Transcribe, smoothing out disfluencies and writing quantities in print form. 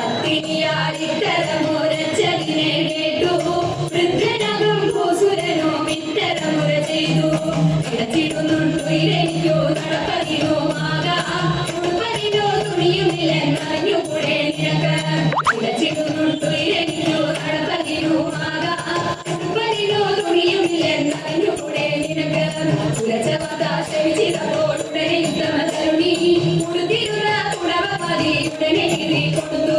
പത്തിനിയാടിത്തരമുരച്ചതിനെ കേട്ടു വൃദ്ധനകം ഭൂസുരനോ മിത്തരമുര ചെയ്തു ഇടച്ചിടുന്നുണ്ടു ഇരയ്ക്കോ നടപ്പതിനോ ഉടുപ്പതിനോ തുണിയുമില്ലെന്നറിഞ്ഞുകൂടെ നിനക്ക് ഇടച്ചിടുന്നുണ്ടു ഇരയ്ക്കോ നടപ്പതിനോ ഉടുപ്പതിനോ തുണിയുമില്ലെന്നറിഞ്ഞുകൂടെ നിനക്ക് ഉലച്ചവകാശവിച്ചിതപ്പോൾ ഉടനെ യുദ്ധമതരുണി ഉടുത്തിരുന്ന കുടവ മതി ഉടനെ കൊടുത്തു